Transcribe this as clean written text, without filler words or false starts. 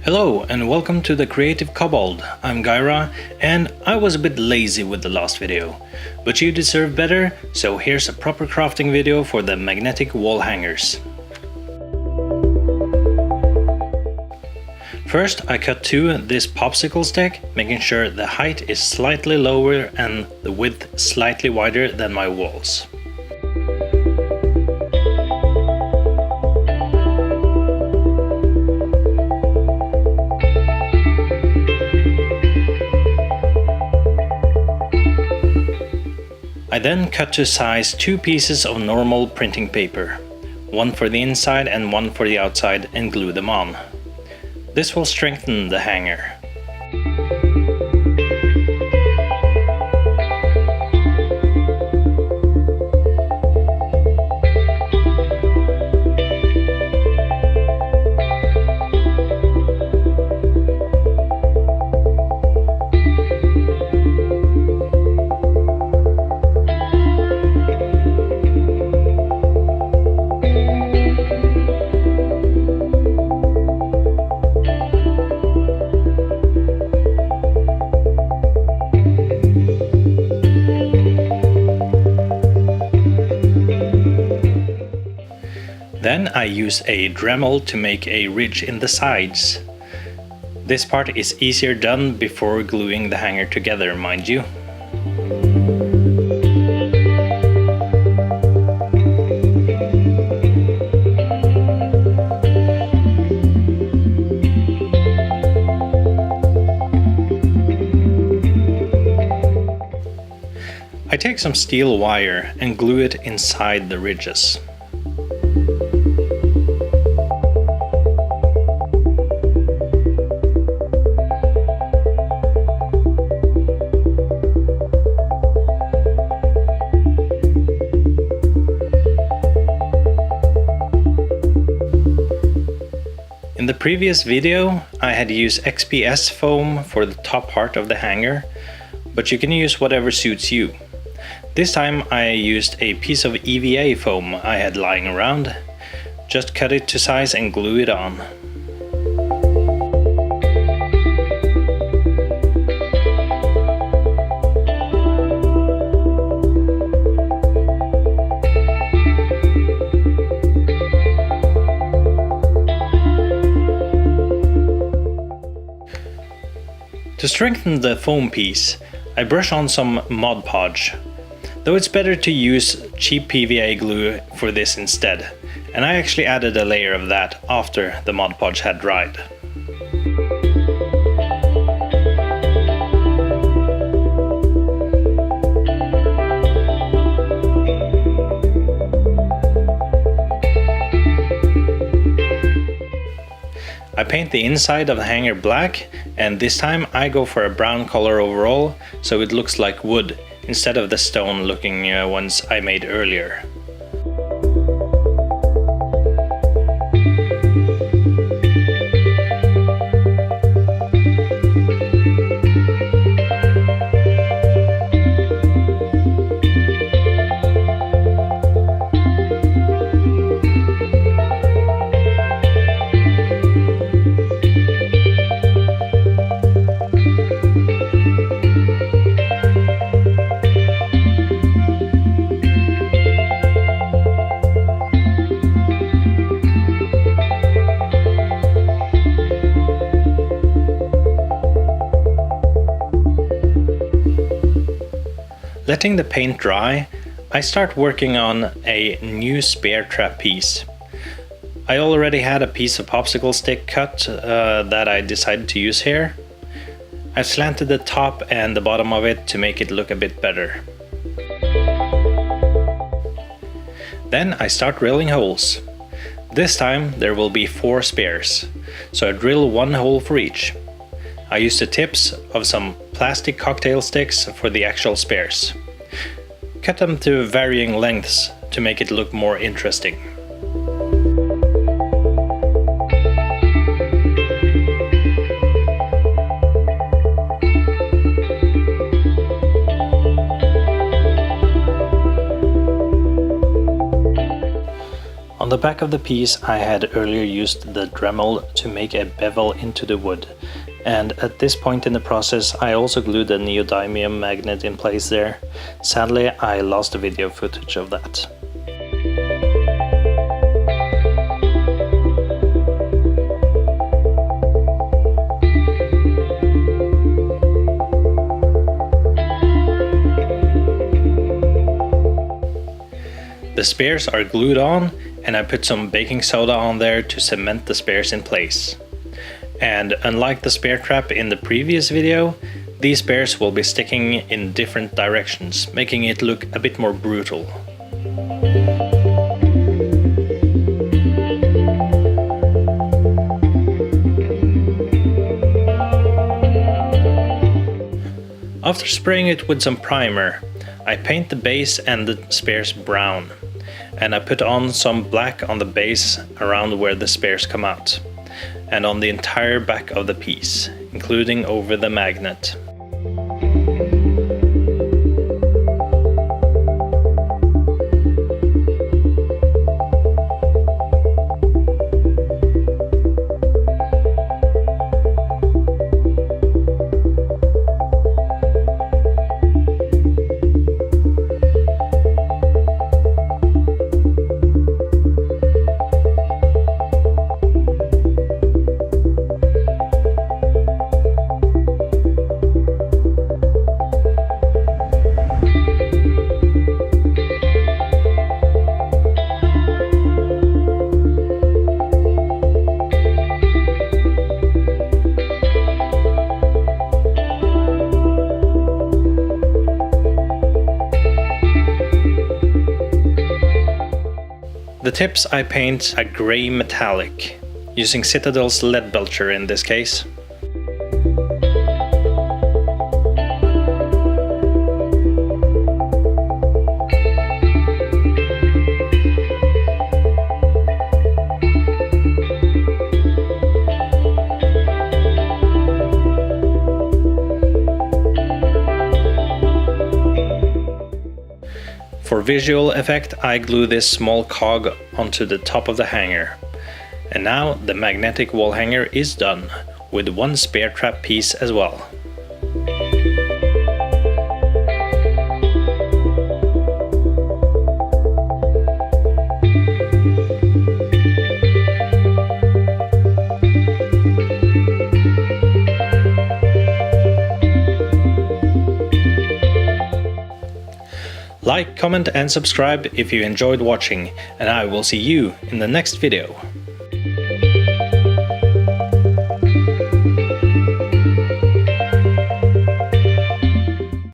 Hello and welcome to the Creative Kobold. I'm Gyra and I was a bit lazy with the last video. But you deserve better, so here's a proper crafting video for the magnetic wall hangers. First I cut to this popsicle stick, making sure the height is slightly lower and the width slightly wider than my walls. I then cut to size two pieces of normal printing paper, one for the inside and one for the outside, and glue them on. This will strengthen the hanger. Then I use a Dremel to make a ridge in the sides. This part is easier done before gluing the hanger together, mind you. I take some steel wire and glue it inside the ridges. In the previous video I had used XPS foam for the top part of the hanger, but you can use whatever suits you. This time I used a piece of EVA foam I had lying around. Just cut it to size and glue it on. To strengthen the foam piece, I brush on some Mod Podge, though it's better to use cheap PVA glue for this instead, and I actually added a layer of that after the Mod Podge had dried. I paint the inside of the hanger black, and this time I go for a brown color overall, so it looks like wood instead of the stone looking ones I made earlier. Letting the paint dry, I start working on a new spare trap piece. I already had a piece of popsicle stick cut that I decided to use here. I've slanted the top and the bottom of it to make it look a bit better. Then I start drilling holes. This time there will be 4 spares, so I drill 1 hole for each. I use the tips of some plastic cocktail sticks for the actual spares. Cut them to varying lengths to make it look more interesting. On the the back of the piece I had earlier used the Dremel to make a bevel into the wood, and at this point in the process I also glued a neodymium magnet in place there. Sadly, I lost the video footage of that. The spares are glued on, and I put some baking soda on there to cement the spares in place. And unlike the spare trap in the previous video, these spares will be sticking in different directions, making it look a bit more brutal. After spraying it with some primer, I paint the base and the spares brown, and I put on some black on the base around where the spares come out, and on the entire back of the piece, including over the magnet. The tips I paint a grey metallic, using Citadel's lead belcher in this case. For visual effect, I glue this small cog onto the top of the hanger. And now the magnetic wall hanger is done, with one spare trap piece as well. Like, comment and subscribe if you enjoyed watching, and I will see you in the next video.